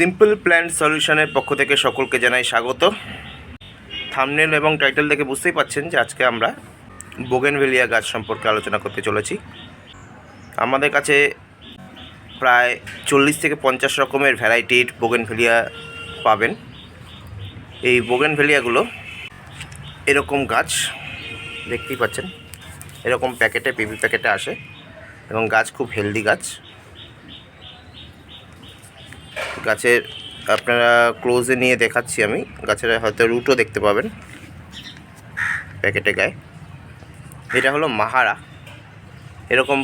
Simple plant সলিউশনের পক্ষ থেকে সকলকে জানাই স্বাগত। থাম্বনেল এবং টাইটেল দেখে বুঝতেই পাচ্ছেন যে আজকে আমরা বোগেনভেলিয়া গাছ সম্পর্কে আলোচনা করতে চলেছি। আমাদের কাছে প্রায় 40 থেকে 50 রকমের ভ্যারাইটির বোগেনভেলিয়া পাবেন। এই বোগেনভেলিয়াগুলো এরকম গাছ দেখতেই পাচ্ছেন, এরকম প্যাকেটে পিপি প্যাকেটে আসে এবং গাছ খুব হেলদি গাছ। গাছের আপনারা ক্লোজে নিয়ে দেখাচ্ছি আমি, গাছের হয়তো রুটও দেখতে পাবেন প্যাকেটে গায়ে। এটা হলো মাহারা। এরকম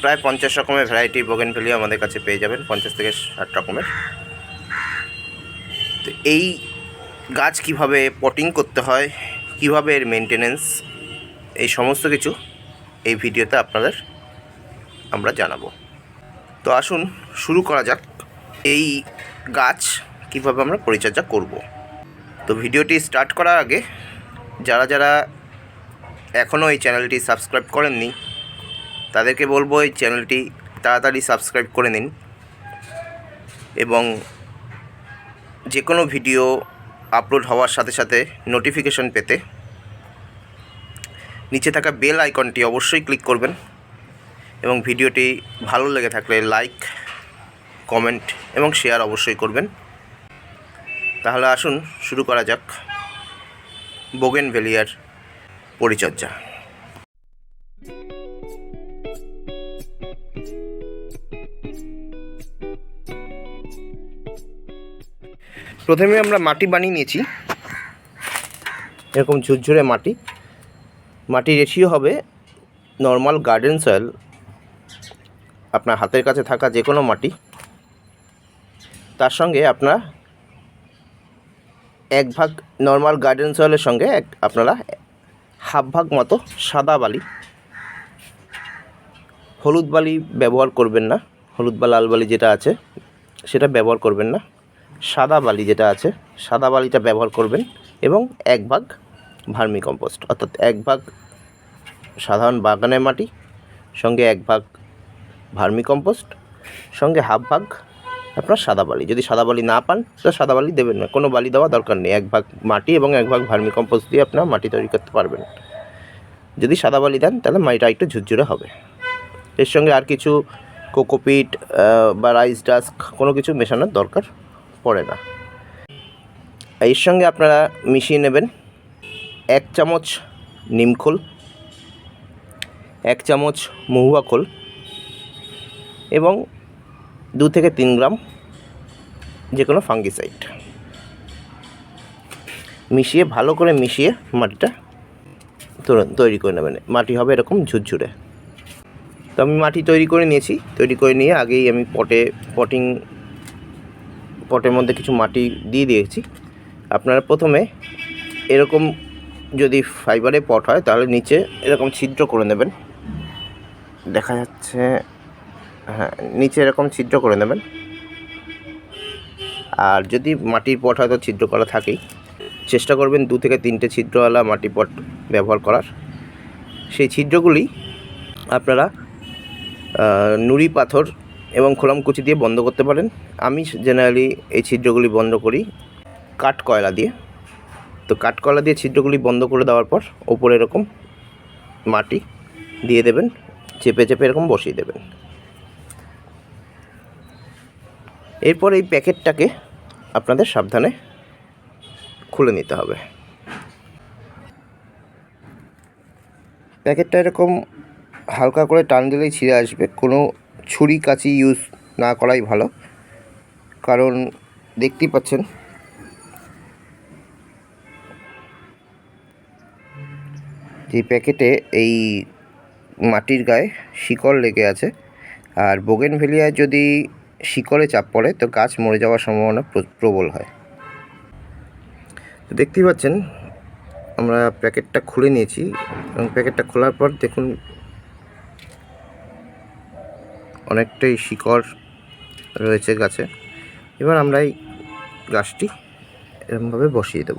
প্রায় 50 রকমের ভ্যারাইটি বোগেনভেলিয়া আমাদের কাছে পেয়ে যাবেন, 50 থেকে 60 রকমের। তো এই গাছ কিভাবে পটিং করতে হয়, কিভাবে এর মেনটেনেন্স, এই সমস্ত কিছু এই ভিডিওতে আপনাদের আমরা জানাবো। তো আসুন শুরু করা যাক এই গাছ কিভাবে আমরা পরিচর্যা করব। তো ভিডিওটি স্টার্ট করার আগে যারা যারা এখনও এই চ্যানেলটি সাবস্ক্রাইব করেননি তাদেরকে বলবো এই চ্যানেলটি তাড়াতাড়ি সাবস্ক্রাইব করে নিন এবং যে কোনো ভিডিও আপলোড হওয়ার সাথে সাথে নোটিফিকেশন পেতে নিচে থাকা বেল আইকনটি অবশ্যই ক্লিক করবেন এবং ভিডিওটি ভালো লেগে থাকলে লাইক, কমেন্ট এবং শেয়ার অবশ্যই করবেন। তাহলে আসুন শুরু করা যাক বোগেনভেলিয়ার পরিচর্যা। প্রথমে আমরা মাটি বানিয়ে নিয়েছি, এরকম ঝুরঝুরে মাটি। মাটি রেশিও হবে নর্মাল গার্ডেন সয়েল, আপনার হাতের কাছে থাকা যে কোনো মাটি, তার সঙ্গে আপনার 1 ভাগ নর্মাল গার্ডেন সয়েলের সঙ্গে আপনারা 1/2 ভাগ মতো সাদা বালি, হলুদ বালি ব্যবহার করবেন না, হলুদ বা লাল বালি যেটা আছে সেটা ব্যবহার করবেন না, সাদা বালি যেটা আছে সাদা বালিটা ব্যবহার করবেন এবং 1 ভাগ ভার্মি কম্পোস্ট, অর্থাৎ 1 ভাগ সাধারণ বাগানের মাটি সঙ্গে 1 ভাগ ভার্মি কম্পোস্ট সঙ্গে 1/2 ভাগ আপনার সাদা বালি। যদি সাদা বালি না পান তাহলে সাদা বালি দেবেন না, কোনো বালি দেওয়া দরকার নেই। 1 ভাগ মাটি এবং 1 ভাগ ভার্মি কম্পোস্ট দিয়ে আপনার মাটি তৈরি করতে পারবেন। যদি সাদা বালি দেন তাহলে মাটিটা একটু ঝুরঝুরে হবে। এর সঙ্গে আর কিছু কোকোপিট বা রাইস ডাস্ক কোনো কিছু মেশানোর দরকার পড়ে না। এর সঙ্গে আপনারা মিশিয়ে নেবেন 1 চামচ নিমখোল, 1 চামচ মহুয়া খোল এবং 2 থেকে 3 গ্রাম যে কোনো ফাঙ্গিসাইড মিশিয়ে ভালো করে মিশিয়ে মাটিটা তৈরি করে নেবেন। মাটি হবে এরকম ঝুরঝুরে। তো আমি মাটি তৈরি করে নিয়েছি, তৈরি করে নিয়ে আগেই আমি পটের মধ্যে কিছু মাটি দিয়ে দিয়েছি। আপনারা প্রথমে এরকম, যদি ফাইবারে পট হয় তাহলে নিচে এরকম ছিদ্র করে নেবেন, দেখা যাচ্ছে, হ্যাঁ, নিচে এরকম ছিদ্র করে নেবেন। আর যদি মাটির পট হয়তো ছিদ্র করা থাকেই, চেষ্টা করবেন 2 থেকে 3টে ছিদ্রওয়ালা মাটি পট ব্যবহার করার। সেই ছিদ্রগুলি আপনারা নুড়ি পাথর এবং খোলামকুচি দিয়ে বন্ধ করতে পারেন। আমি জেনারেলি এই ছিদ্রগুলি বন্ধ করি কাঠ কয়লা দিয়ে। তো কাঠ কয়লা দিয়ে ছিদ্রগুলি বন্ধ করে দেওয়ার পর ওপরে এরকম মাটি দিয়ে দেবেন, চেপে চেপে এরকম বসিয়ে দেবেন। এরপর এই প্যাকেটটাকে আপনাদের সাবধানে খুলে নিতে হবে। প্যাকেটটা এরকম হালকা করে টান দিলেই ছিঁড়ে আসবে। কোনো ছুরি কাঁচি ইউজ না করাই ভালো, কারণ দেখতেই পাচ্ছেন যে প্যাকেটে এই মাটির গায়ে শিকড় লেগে আছে। আর বোগেনভেলিয়ায় যদি শিকড়ে চাপ পড়ে তো গাছ মরে যাওয়ার সম্ভাবনা প্রবল হয়। দেখতেই পাচ্ছেন আমরা প্যাকেটটা খুলে নিয়েছি এবং প্যাকেটটা খোলার পর দেখুন অনেকটাই শিকড় রয়েছে গাছে। এবার আমরা এই গাছটি এরকমভাবে বসিয়ে দেব।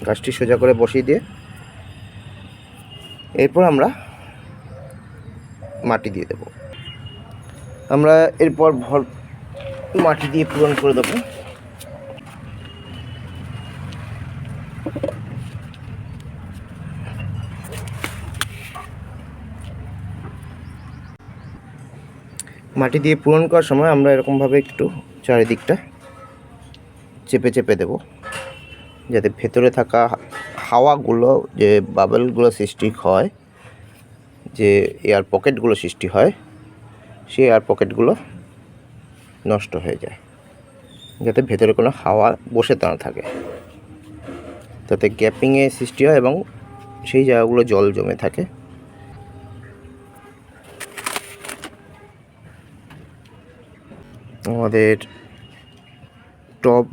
গাছটি সোজা করে বসিয়ে দিয়ে এরপর আমরা মাটি দিয়ে দেব। আমরা এরপর মাটি দিয়ে পূরণ করে দেবো। মাটি দিয়ে পূরণ করার সময় আমরা এরকমভাবে একটু চারিদিকটা চেপে চেপে দেব, যাতে ভেতরে থাকা হাওয়াগুলো, যে বাবেলগুলো সৃষ্টি হয়, যে এয়ার পকেটগুলো সৃষ্টি হয়, সেই এয়ার পকেটগুলো নষ্ট হয়ে যায়, যাতে ভেতরে কোনো হাওয়া বসে না থাকে, যাতে গ্যাপিংয়ে সৃষ্টি হয় এবং সেই জায়গাগুলো জল জমে থাকে। আমাদের টব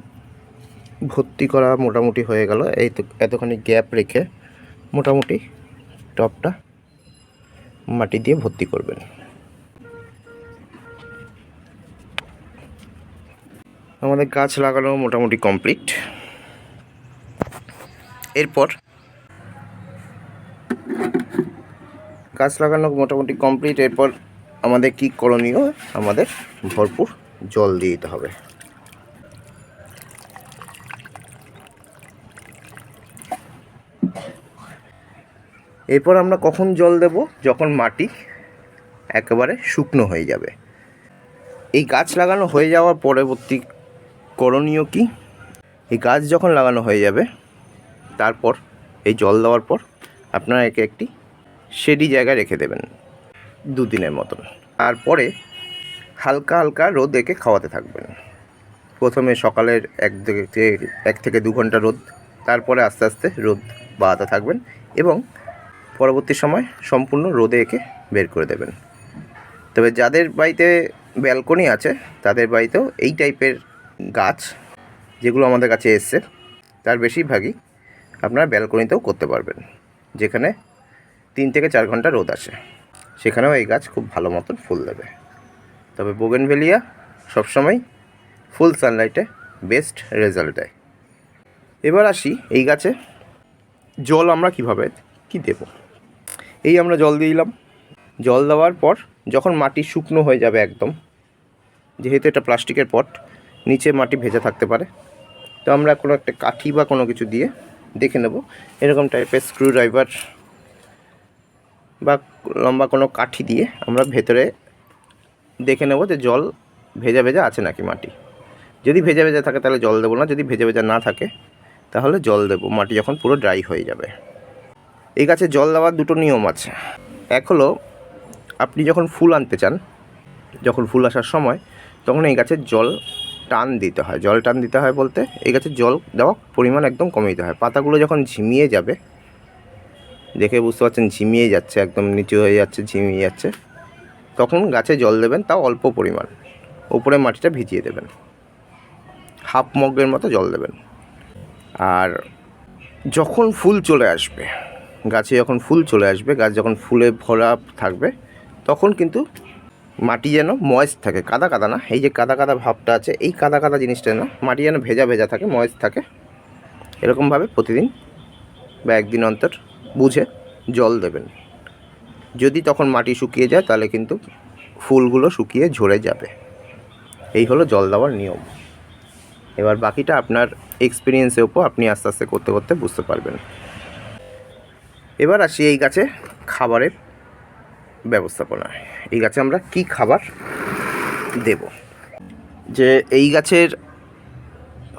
ভর্তি করা মোটামুটি হয়ে গেল। এই তো এতখানি গ্যাপ রেখে মোটামুটি টবটা মাটি দিয়ে ভর্তি করবেন। আমাদের গাছ লাগানো মোটামুটি কমপ্লিট। এরপর গাছ লাগানো মোটামুটি কমপ্লিট। এরপর আমাদের কি করণীয়, আমাদের ভরপুর জল দিয়ে দিতে হবে। এরপর আমরা কখন জল দেব? যখন মাটি একেবারে শুকনো হয়ে যাবে। এই গাছ লাগানো হয়ে যাওয়ার পরবর্তী করণীয় কি? এই গাছ যখন লাগানো হয়ে যাবে, তারপর এই জল দেওয়ার পর আপনারা একে একটি শেডি জায়গায় রেখে দেবেন 2 দিনের মতন। তারপরে হালকা হালকা রোদ একে খাওয়াতে থাকবেন। প্রথমে সকালের 1 থেকে 2 ঘন্টা রোদ, তারপরে আস্তে আস্তে রোদ বাড়াতে থাকবেন এবং পরবর্তী সময় সম্পূর্ণ রোদে একে বের করে দেবেন। তবে যাদের বাড়িতে ব্যালকনি আছে, তাদের বাড়িতেও এই টাইপের গাছ যেগুলো আমাদের কাছে এসছে, তার বেশিরভাগই আপনারা ব্যালকনিতেও করতে পারবেন, যেখানে 3 থেকে 4 ঘন্টা রোদ আসে, সেখানেও এই গাছ খুব ভালো মতন ফুল দেবে। তবে বোগেনভেলিয়া সবসময় ফুল সানলাইটে বেস্ট রেজাল্ট দেয়। এবার আসি এই গাছে জল আমরা কীভাবে কি দেব। এই আমরা জল দিয়ে দিলাম। জল দেওয়ার পর যখন মাটি শুকনো হয়ে যাবে একদম, যেহেতু এটা প্লাস্টিকের পট, নিচে মাটি ভেজা থাকতে পারে, তো আমরা কোনো একটা কাঠি বা কোনো কিছু দিয়ে দেখে নেব। এরকম টাইপের স্ক্রুড্রাইভার বা লম্বা কোনো কাঠি দিয়ে আমরা ভেতরে দেখে নেব যে জল ভেজা ভেজা আছে নাকি মাটি। যদি ভেজা ভেজা থাকে তাহলে জল দেবো না, যদি ভেজা ভেজা না থাকে তাহলে জল দেবো মাটি যখন পুরো ড্রাই হয়ে যাবে। এই গাছে জল দেওয়ার 2টো নিয়ম আছে। এক হলো, আপনি যখন ফুল আনতে চান, যখন ফুল আসার সময়, তখন এই গাছের জল টান দিতে হয়। জল টান দিতে হয় বলতে এই গাছের জল দেওয়া পরিমাণ একদম কমে দিতে হয়। পাতাগুলো যখন ঝিমিয়ে যাবে, দেখে বুঝতে পারছেন ঝিমিয়ে যাচ্ছে, একদম নিচু হয়ে যাচ্ছে, ঝিমিয়ে যাচ্ছে, তখন গাছে জল দেবেন, তাও অল্প পরিমাণ। উপরে মাটিটা ভিজিয়ে দেবেন, 1/2 মগের মতো জল দেবেন। আর যখন ফুল চলে আসবে, গাছে যখন ফুল চলে আসবে, গাছ যখন ফুলে ভরা থাকবে, তখন কিন্তু মাটি যেন ময়েস্ট থাকে, কাদা কাদা না, এই যে কাদা কাদা ভাবটা আছে, এই কাদা কাদা জিনিসটা না, মাটি যেন ভেজা ভেজা থাকে, ময়েস্ট থাকে। এরকমভাবে প্রতিদিন বা 1 দিন অন্তর বুঝে জল দেবেন। যদি তখন মাটি শুকিয়ে যায়, তাহলে কিন্তু ফুলগুলো শুকিয়ে ঝরে যাবে। এই হলো জল দেওয়ার নিয়ম। এবার বাকিটা আপনার এক্সপিরিয়েন্সের উপর, আপনি আস্তে আস্তে করতে করতে বুঝতে পারবেন। এবার আসি এই গাছে খাবারের ব্যবস্থাপনা। এই গাছে আমরা কি খাবার দেব? যে এই গাছের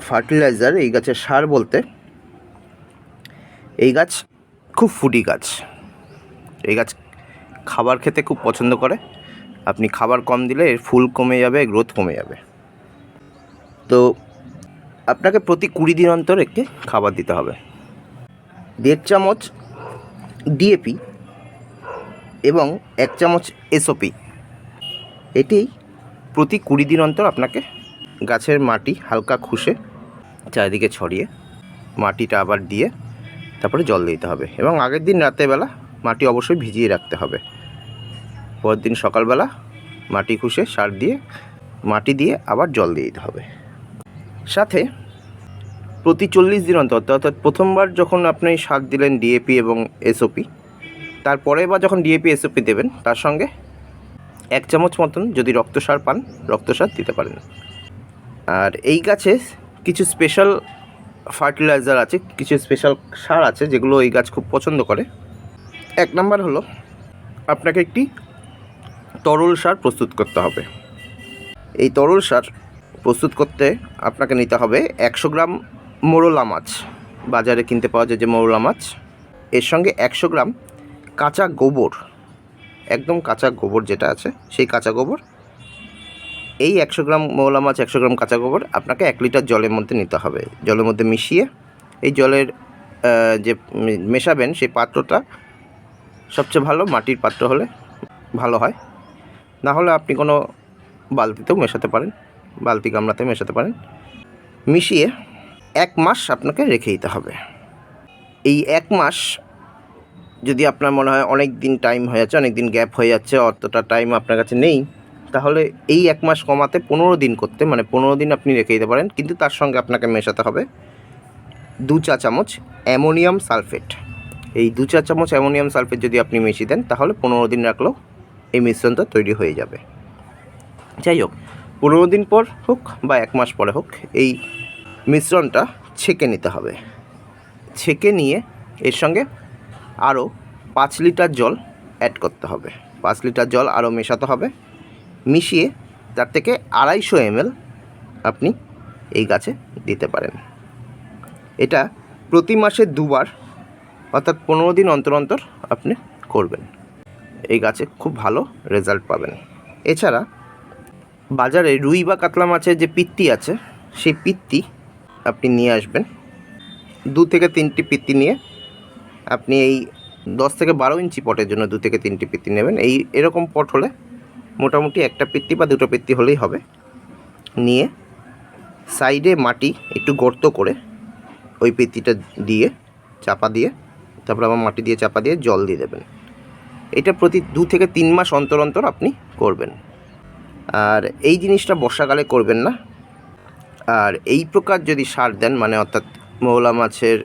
ফার্টিলাইজার, এই গাছের সার বলতে, এই গাছ খুব ফুডি গাছ। এই গাছ খাবার খেতে খুব পছন্দ করে। আপনি খাবার কম দিলে এর ফুল কমে যাবে, গ্রোথ কমে যাবে। তো আপনাকে প্রতি 20 দিন অন্তর একটি খাবার দিতে হবে। 1.5 চামচ ডিএপি এবং 1 চামচ এসওপি, এটি প্রতি 20 দিন অন্তর আপনাকে গাছের মাটি হালকা খুশে চারিদিকে ছড়িয়ে মাটিটা আবার দিয়ে তারপরে জল দিতে হবে। এবং আগের দিন রাতেরবেলা মাটি অবশ্যই ভিজিয়ে রাখতে হবে। পরের দিন সকালবেলা মাটি খুশে সার দিয়ে, মাটি দিয়ে আবার জল দিয়ে দিতে হবে। সাথে প্রতি 40 দিন অন্তর, অর্থাৎ প্রথমবার যখন আপনি সার দিলেন ডিএপি এবং এসওপি, তারপরে বা যখন ডিএপি এসওপি দেবেন তার সঙ্গে 1 চামচ মতন যদি রক্তসার পান রক্তসার দিতে পারেন। আর এই গাছে কিছু স্পেশাল ফার্টিলাইজার আছে, কিছু স্পেশাল সার আছে যেগুলো এই গাছ খুব পছন্দ করে। 1 নাম্বার হলো আপনাকে একটি তরল সার প্রস্তুত করতে হবে। এই তরল সার প্রস্তুত করতে আপনাকে নিতে হবে 100 গ্রাম মোরলা মাছ, বাজারে কিনতে পাওয়া যায় যে মোরলা মাছ, এর সঙ্গে 100 গ্রাম কাঁচা গোবর, একদম কাঁচা গোবর যেটা আছে সেই কাঁচা গোবর। এই 100 গ্রাম মোরলা মাছ, 100 গ্রাম কাঁচা গোবর আপনাকে 1 লিটার জলের মধ্যে নিতে হবে। জলের মধ্যে মিশিয়ে এই জলের যে মেশাবেন সেই পাত্রটা সবচেয়ে ভালো মাটির পাত্র হলে ভালো হয়, না হলে আপনি কোনো বালতিতেও মেশাতে পারেন, বালতি গামলাতে মেশাতে পারেন। মিশিয়ে 1 মাস আপনাকে রেখে দিতে হবে। এই 1 মাস যদি আপনার মনে হয় অনেক দিন টাইম হয়ে যাচ্ছে, অনেক দিন গ্যাপ হয়ে যাচ্ছে, অতটা টাইম আপনার কাছে নেই, তাহলে এই 1 মাস কমাতে 15 দিন করতে, মানে 15 দিন আপনি রেখে দিতে পারেন। কিন্তু তার সঙ্গে আপনাকে মেশাতে হবে 2 চা চামচ অ্যামোনিয়াম সালফেট। এই 2 চা চামচ অ্যামোনিয়াম সালফেট যদি আপনি মিশিয়ে দেন তাহলে 15 দিন রাখলেও এই মিশ্রণটা তৈরি হয়ে যাবে। যাই হোক, 15 দিন পর হোক বা 1 মাস পরে হোক, এই মিশ্রণটা ছেঁকে নিতে হবে। ছেঁকে নিয়ে এর সঙ্গে আরও 5 লিটার জল অ্যাড করতে হবে। 5 লিটার জল আরও মেশাতে হবে। মিশিয়ে তার থেকে 250 ml আপনি এই গাছে দিতে পারেন। এটা প্রতি মাসে 2 বার, অর্থাৎ 15 দিন অন্তর অন্তর আপনি করবেন। এই গাছে খুব ভালো রেজাল্ট পাবেন। এছাড়া বাজারে রুই বা কাতলা মাছের যে পিত্তি আছে সেই পিত্তি আপনি নিয়ে আসবেন। 2 থেকে 3টি পিত্তি নিয়ে আপনি এই 10 থেকে 12 ইঞ্চি পটের জন্য 2 থেকে 3টি পিত্তি নেবেন। এরকম পট হলে মোটামুটি 1টা পিত্তি বা 2টো পিত্তি হলেই হবে। নিয়ে সাইডে মাটি একটু গর্ত করে ওই পিত্তিটা দিয়ে চাপা দিয়ে, তারপর আবার মাটি দিয়ে চাপা দিয়ে জল দিয়ে দেবেন। এটা প্রতি 2 থেকে 3 মাস অন্তর অন্তর আপনি করবেন। আর এই জিনিসটা বর্ষাকালে করবেন না। আর এই প্রকার যদি সার দেন, মানে অর্থাৎ মৌলা মাছের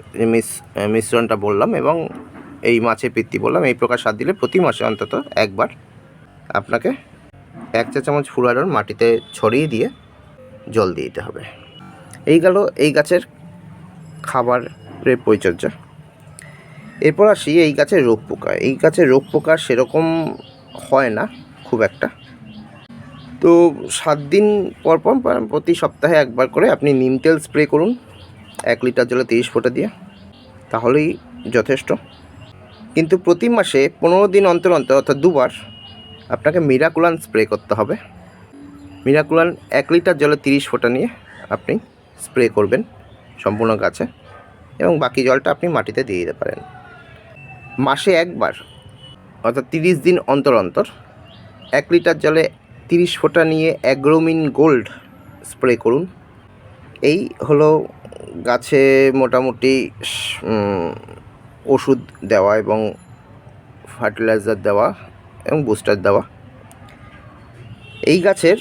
মিশ্রণটা বললাম এবং এই মাছের পিত্তি বললাম, এই প্রকার সার দিলে প্রতি মাসে অন্তত একবার আপনাকে 1 চা চামচ ফুরানোর মাটিতে ছড়িয়ে দিয়ে জল দিয়ে দিতে হবে। এই গেল এই গাছের খাবারের পরিচর্যা। এরপর আসি এই গাছের রোগ পোকা। এই গাছের রোগ পোকা সেরকম হয় না খুব একটা। তো 7 দিন পর পর প্রতি সপ্তাহে একবার করে আপনি নিম তেল স্প্রে করুন 1 লিটার জলে 30 ফোঁটা দিয়ে, তাহলেই যথেষ্ট। কিন্তু প্রতি মাসে 15 দিন অন্তর অন্তর, অর্থাৎ 2 বার আপনাকে মিরাকুলান স্প্রে করতে হবে। মিরাকুলান 1 লিটার জলে 30 ফোঁটা নিয়ে আপনি স্প্রে করবেন সম্পূর্ণ গাছে, এবং বাকি জলটা আপনি মাটিতে দিয়ে দিতে পারেন। মাসে একবার, অর্থাৎ 30 দিন অন্তর অন্তর 1 লিটার জলে 30 ফোঁটা নিয়ে অ্যাগ্রোমিন গোল্ড স্প্রে করুন। এই হলো গাছে মোটামুটি ওষুধ দেওয়া এবং ফার্টিলাইজার দেওয়া এবং বুস্টার দেওয়া। এই গাছের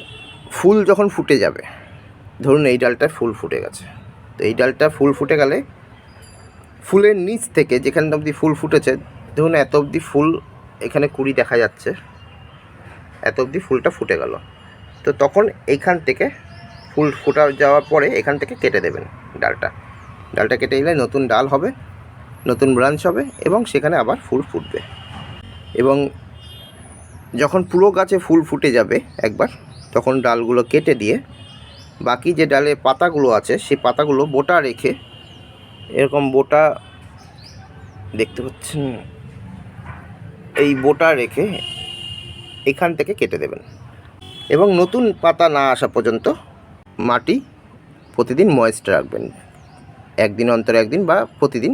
ফুল যখন ফুটে যাবে, ধরুন এই ডালটায় ফুল ফুটে গেছে, তো এই ডালটা ফুল ফুটে গেলে ফুলের নিচ থেকে যেখানে অবধি ফুল ফুটেছে, ধরুন এত অবধি ফুল এখানে কুড়ি দেখা যাচ্ছে, এত অবধি ফুলটা ফুটে গেল, তো তখন এইখান থেকে ফুল ফোটা যাওয়ার পরে এখান থেকে কেটে দেবেন ডালটা কেটে দিলে নতুন ডাল হবে, নতুন ব্রাঞ্চ হবে এবং সেখানে আবার ফুল ফুটবে। এবং যখন পুরো গাছে ফুল ফুটে যাবে একবার, তখন ডালগুলো কেটে দিয়ে বাকি যে ডালের পাতাগুলো আছে সেই পাতাগুলো বোটা রেখে, এরকম বোটা দেখতে পাচ্ছেন, এই বোটা রেখে এখান থেকে কেটে দেবেন। এবং নতুন পাতা না আসা পর্যন্ত মাটি প্রতিদিন ময়েস্ট রাখবেন, 1 দিন অন্তর 1 দিন বা প্রতিদিন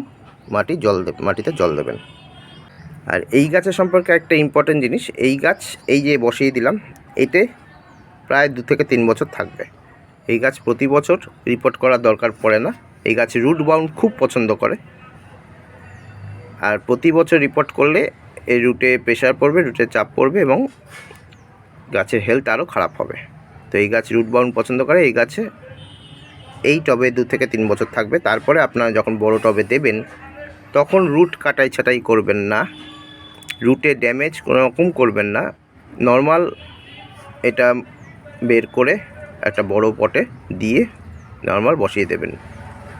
মাটিতে জল দেবেন। আর এই গাছের সম্পর্কে একটা ইম্পর্টেন্ট জিনিস, এই গাছ এই যে বসিয়ে দিলাম, এতে প্রায় 2 থেকে 3 বছর থাকবে। এই গাছ প্রতি বছর রিপোর্ট করার দরকার পড়ে না। এই গাছ রুট বাউন্ড খুব পছন্দ করে, আর প্রতি বছর রিপোর্ট করলে এই রুটে প্রেশার পড়বে, রুটে চাপ পড়বে এবং গাছের হেলথ আরও খারাপ হবে। তো এই গাছ রুট বাউন্ড পছন্দ করে। এই গাছে এই টবে 2 থেকে 3 বছর থাকবে। তারপরে আপনারা যখন বড় টবে দেবেন তখন রুট কাটাই ছাটাই করবেন না, রুটে ড্যামেজ কোনো রকম করবেন না। নর্মাল এটা বের করে একটা বড় পটে দিয়ে নর্মাল বসিয়ে দেবেন।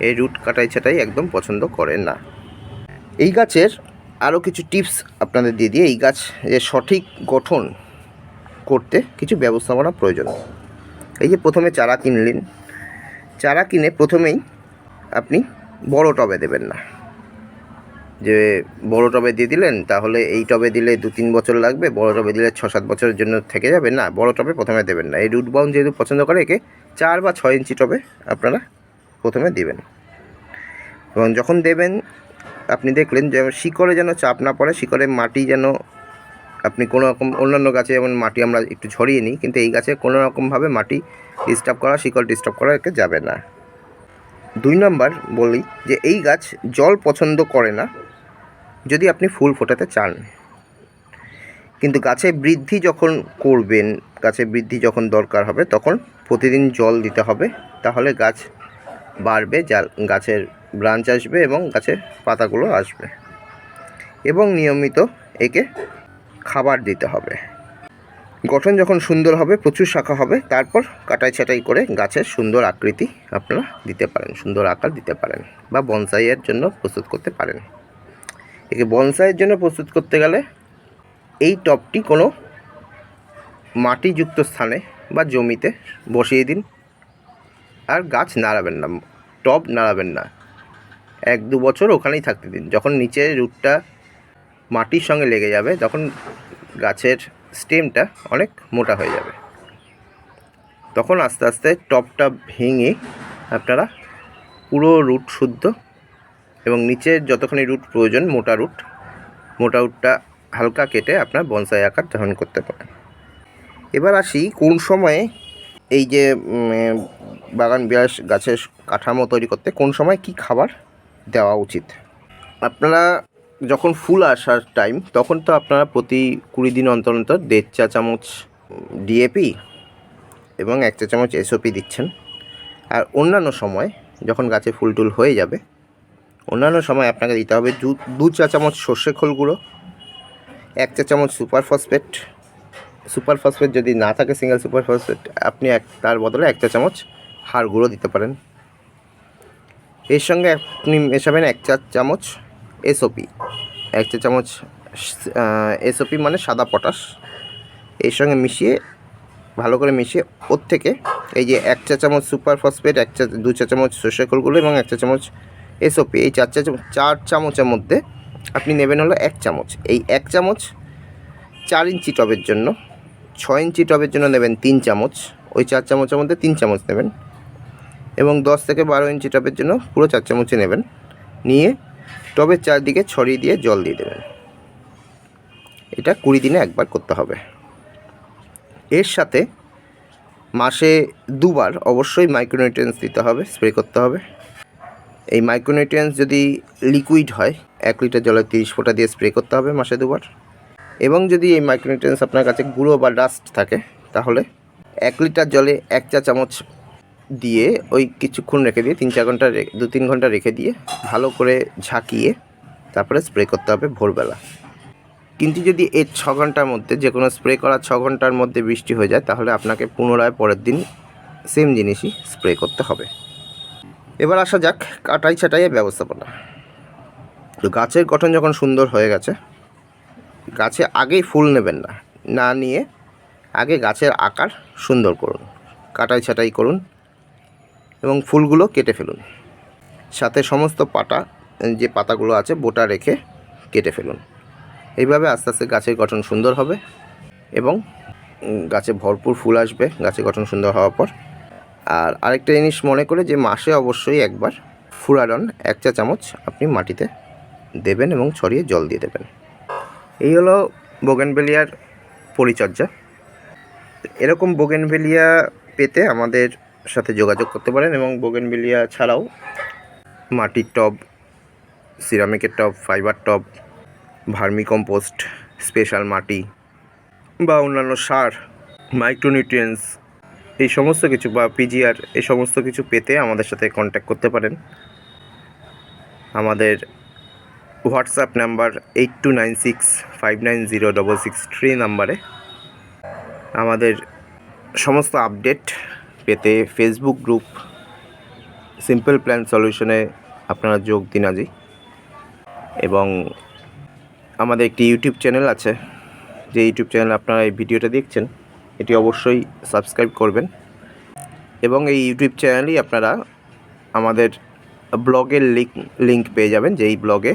এই রুট কাটাই ছাটাই একদম পছন্দ করে না। এই গাছের আরও কিছু টিপস আপনাদের দিয়ে দিয়ে এই গাছের সঠিক গঠন করতে কিছু ব্যবস্থাপনা প্রয়োজন। এই যে প্রথমে চারা কিনলেন, চারা কিনে প্রথমেই আপনি বড় টবে দেবেন না, যে বড় টবে দিয়ে দিলেন তাহলে এই টবে দিলে 2-3 বছর লাগবে, বড় টবে দিলে 6-7 বছরের জন্য থেকে যাবে। না, বড় টবে প্রথমে দেবেন না। এই রুট বাউন্ড যেহেতু পছন্দ করে, একে 4 বা 6 ইঞ্চি টবে আপনারা প্রথমে দেবেন। এবং যখন দেবেন আপনি দেখলেন যে শিকড়ে যেন চাপ না পড়ে, শিকড়ে মাটি যেন আপনি কোনো রকম, অন্যান্য গাছে যেমন মাটি আমরা একটু ঝরিয়ে নিই, কিন্তু এই গাছে কোনো রকমভাবে মাটি ডিস্টার্ব করা, শিকড় ডিস্টার্ব করা একে যাবে না। 2 নম্বর বলি যে এই গাছ জল পছন্দ করে না যদি আপনি ফুল ফোটাতে চান। কিন্তু গাছে বৃদ্ধি যখন করবেন, গাছে বৃদ্ধি যখন দরকার হবে তখন প্রতিদিন জল দিতে হবে, তাহলে গাছ বাড়বে, গাছের ব্রাঞ্চ আসবে এবং গাছের পাতাগুলো আসবে। এবং নিয়মিত একে খাবার দিতে হবে। গঠন যখন সুন্দর হবে, প্রচুর শাখা হবে, তারপর কাটাই ছাটাই করে গাছের সুন্দর আকৃতি আপনারা দিতে পারেন, সুন্দর আকার দিতে পারেন, বা বনসাইয়ের জন্য প্রস্তুত করতে পারেন। একে বনসাইয়ের জন্য প্রস্তুত করতে গেলে এই টবটি কোনো মাটিযুক্ত স্থানে বা জমিতে বসিয়ে দিন, আর গাছ নাড়াবেন না, টব নাড়াবেন না, 1-2 বছর ওখানেই থাকতে দিন। যখন নিচে রুটটা মাটির সঙ্গে লেগে যাবে তখন গাছের স্টেমটা অনেক মোটা হয়ে যাবে, তখন আস্তে আস্তে টবটা ভেঙে আপনারা পুরো রুট শুদ্ধ এবং নিচের যতখানি রুট প্রয়োজন মোটা রুটটা হালকা কেটে আপনার বনসাই আকার ধারণ করতে পারেন। এবার আসি কোন সময়ে এই যে বাগান বিলাস গাছের কাঠামো তৈরি করতে কোন সময় কি খাবার দেওয়া উচিত। আপনারা যখন ফুল আসার টাইম, তখন তো আপনারা প্রতি 20 দিন অন্তর অন্তর 1.5 চা চামচ ডিএপি এবং 1 চা চামচ এসওপি দিচ্ছেন। আর অন্যান্য সময় যখন গাছে ফুল টুল হয়ে যাবে, অন্যান্য সময় আপনাকে দিতে হবে 2 চা চামচ সর্ষে খোল গুঁড়ো, 1 চা চামচ সুপার ফসফেট যদি না থাকে, সিঙ্গেল সুপার ফসফেট, আপনি তার বদলে 1 চা চামচ হাড় গুঁড়ো দিতে পারেন। এর সঙ্গে আপনি মেশাবেন 1 চা চামচ এসওপি, 1 চা চামচ এসওপি মানে সাদা পটাশ, এর সঙ্গে মিশিয়ে ভালো করে মিশিয়ে ওর থেকে এই যে 1 চা চামচ সুপার ফসফেট, 2 চা চামচ সর্ষে খোলগুলো এবং 1 চা চামচ এসওপি, এই 4 চামচের মধ্যে আপনি নেবেন হলো 1 চামচ। এই 1 চামচ 4 ইঞ্চি টবের জন্য, 6 ইঞ্চি টবের জন্য নেবেন 3 চামচ, ওই 4 চামচের মধ্যে 3 চামচ নেবেন, এবং 10 থেকে 12 ইঞ্চি টবের জন্য পুরো 4 চামচই নেবেন। নিয়ে টবের চারদিকে ছড়িয়ে দিয়ে জল দিয়ে দেবেন। এটা 20 দিনে একবার করতে হবে। এর সাথে মাসে 2 বার অবশ্যই মাইক্রোনিউট্রিয়েন্টস দিতে হবে, স্প্রে করতে হবে। এই মাইক্রোনিউট্রিয়েন্টস যদি লিকুইড হয় 1 লিটার জলে 30 ফোঁটা দিয়ে স্প্রে করতে হবে মাসে 2 বার। এবং যদি এই মাইক্রোনিউট্রিয়েন্টস আপনার কাছে গুঁড়ো বা ডাস্ট থাকে, তাহলে 1 লিটার জলে 1 চা চামচ দিয়ে ওই কিছুক্ষণ রেখে দিয়ে 3-4 ঘন্টা 2-3 ঘন্টা রেখে দিয়ে ভালো করে ঝাঁকিয়ে তারপরে স্প্রে করতে হবে ভোরবেলা। কিন্তু যদি এই 6 ঘন্টার মধ্যে, যে কোনো স্প্রে করার 6 ঘন্টার মধ্যে বৃষ্টি হয়ে যায়, তাহলে আপনাকে পুনরায় পরের দিন সেম জিনিসই স্প্রে করতে হবে। এবার আসা যাক কাটাই ছাটাইয়ের ব্যবস্থাপনা। তো গাছের গঠন যখন সুন্দর হয়ে গেছে, গাছে আগেই ফুল নেবেন না, না নিয়ে আগে গাছের আকার সুন্দর করুন, কাটাই ছাটাই করুন এবং ফুলগুলো কেটে ফেলুন। সাথে সমস্ত যে পাতাগুলো আছে বোটা রেখে কেটে ফেলুন। এইভাবে আস্তে আস্তে গাছের গঠন সুন্দর হবে এবং গাছে ভরপুর ফুল আসবে গাছের গঠন সুন্দর হওয়ার পর। আর আরেকটা জিনিস মনে করে যে মাসে অবশ্যই একবার ফুরাডন 1 চা চামচ আপনি মাটিতে দেবেন এবং ছড়িয়ে জল দিয়ে দেবেন। এই হলো বোগেনভেলিয়ার পরিচর্যা। এরকম বোগেনভেলিয়া পেতে আমাদের সাথে যোগাযোগ করতে পারেন, এবং বোগেনভেলিয়া ছাড়াও মাটির টব, সিরামিকের টব, ফাইবার টব, ভার্মিকম্পোস্ট, স্পেশাল মাটি বা অন্যান্য সার, মাইক্রোনিউট্রিয়েন্টস, এই সমস্ত কিছু বা পিজিআর, এই সমস্ত কিছু পেতে আমাদের সাথে কন্ট্যাক্ট করতে পারেন। আমাদের হোয়াটসঅ্যাপ নাম্বার 8296590663 নাম্বারে আমাদের সমস্ত আপডেট পেতে ফেসবুক গ্রুপ সিম্পল প্ল্যান সলিউশনে আপনারা যোগ দিন আজই। এবং আমাদের একটি ইউটিউব চ্যানেল আছে, যে ইউটিউব চ্যানেল আপনারা এই ভিডিওটা দেখছেন এটি অবশ্যই সাবস্ক্রাইব করবেন। এবং এই ইউটিউব চ্যানেলেই আপনারা আমাদের ব্লগের লিঙ্ক পেয়ে যাবেন, যে এই ব্লগে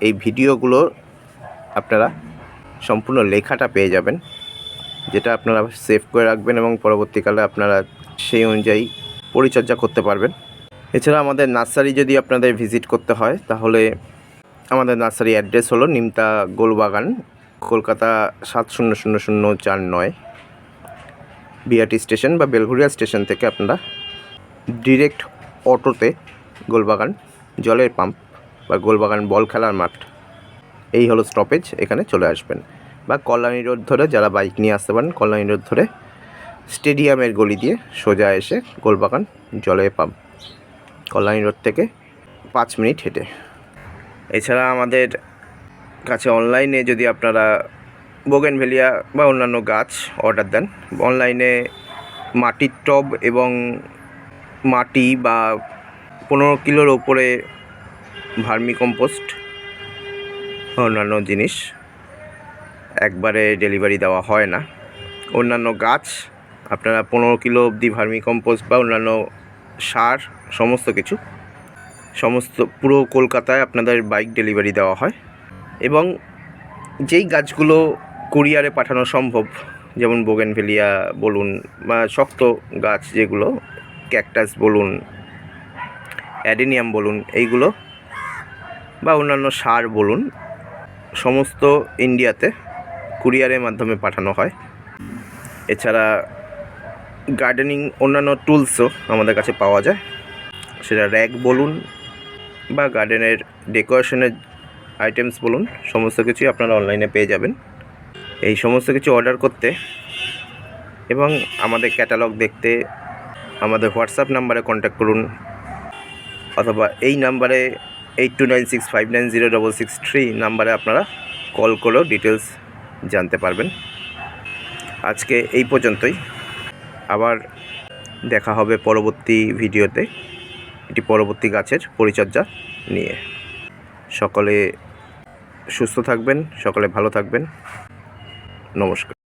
এই ভিডিওগুলো আপনারা সম্পূর্ণ লেখাটা পেয়ে যাবেন, যেটা আপনারা সেভ করে রাখবেন এবং পরবর্তীকালে আপনারা সেই অনুযায়ী পরিচর্যা করতে পারবেন। এছাড়া আমাদের নার্সারি যদি আপনাদের ভিজিট করতে হয় তাহলে আমাদের নার্সারি অ্যাড্রেস হলো নিমতা গোলবাগান, কলকাতা 700049। বিআরটি স্টেশন বা বেলঘরিয়া স্টেশন থেকে আপনারা ডিরেক্ট অটোতে গোলবাগান জলের পাম্প বা গোলবাগান বল খেলার মাঠ, এই হলো স্টপেজ, এখানে চলে আসবেন। বা কল্যাণী রোড ধরে যারা বাইক নিয়ে আসতে পারেন, কল্যাণী রোড ধরে স্টেডিয়ামের গলি দিয়ে সোজা এসে গোলবাগান জলের পাম্প, কল্যাণী রোড থেকে 5 মিনিট হেঁটে। এছাড়া আমাদের কাছে অনলাইনে যদি আপনারা বোগেনভেলিয়া বা অন্যান্য গাছ অর্ডার দেন, অনলাইনে মাটির টব এবং মাটি বা 15 কিলোর ওপরে ভার্মি কম্পোস্ট অন্যান্য জিনিস একবারে ডেলিভারি দেওয়া হয় না। অন্যান্য গাছ আপনারা 15 কিলো অবধি ভার্মি কম্পোস্ট বা অন্যান্য সার সমস্ত পুরো কলকাতায় আপনাদের বাইক ডেলিভারি দেওয়া হয়। এবং যেই গাছগুলো কুরিয়ারে পাঠানো সম্ভব, যেমন বোগেনভেলিয়া বলুন বা শক্ত গাছ যেগুলো ক্যাকটাস বলুন, অ্যাডেনিয়াম বলুন, এইগুলো বা অন্যান্য সার বলুন, সমস্ত ইন্ডিয়াতে কুরিয়ারের মাধ্যমে পাঠানো হয়। এছাড়া গার্ডেনিং অন্যান্য টুলসও আমাদের কাছে পাওয়া যায়, সেটা র্যাক বলুন বা গার্ডেনের ডেকোরেশনের আইটেমস বলুন, সমস্ত কিছুই আপনারা অনলাইনে পেয়ে যাবেন। এই সমস্ত কিছু অর্ডার করতে এবং আমাদের ক্যাটালগ দেখতে আমাদের হোয়াটসঅ্যাপ নাম্বারে কন্ট্যাক্ট করুন, অথবা এই নাম্বারে 8296590663 নাম্বারে আপনারা কল করেও ডিটেলস জানতে পারবেন। আজকে এই পর্যন্তই, আবার দেখা হবে পরবর্তী ভিডিওতে এটি পরবর্তী গাছের পরিচর্যা নিয়ে। সকলে সুস্থ থাকবেন, সকলে ভালো থাকবেন। নমস্কার।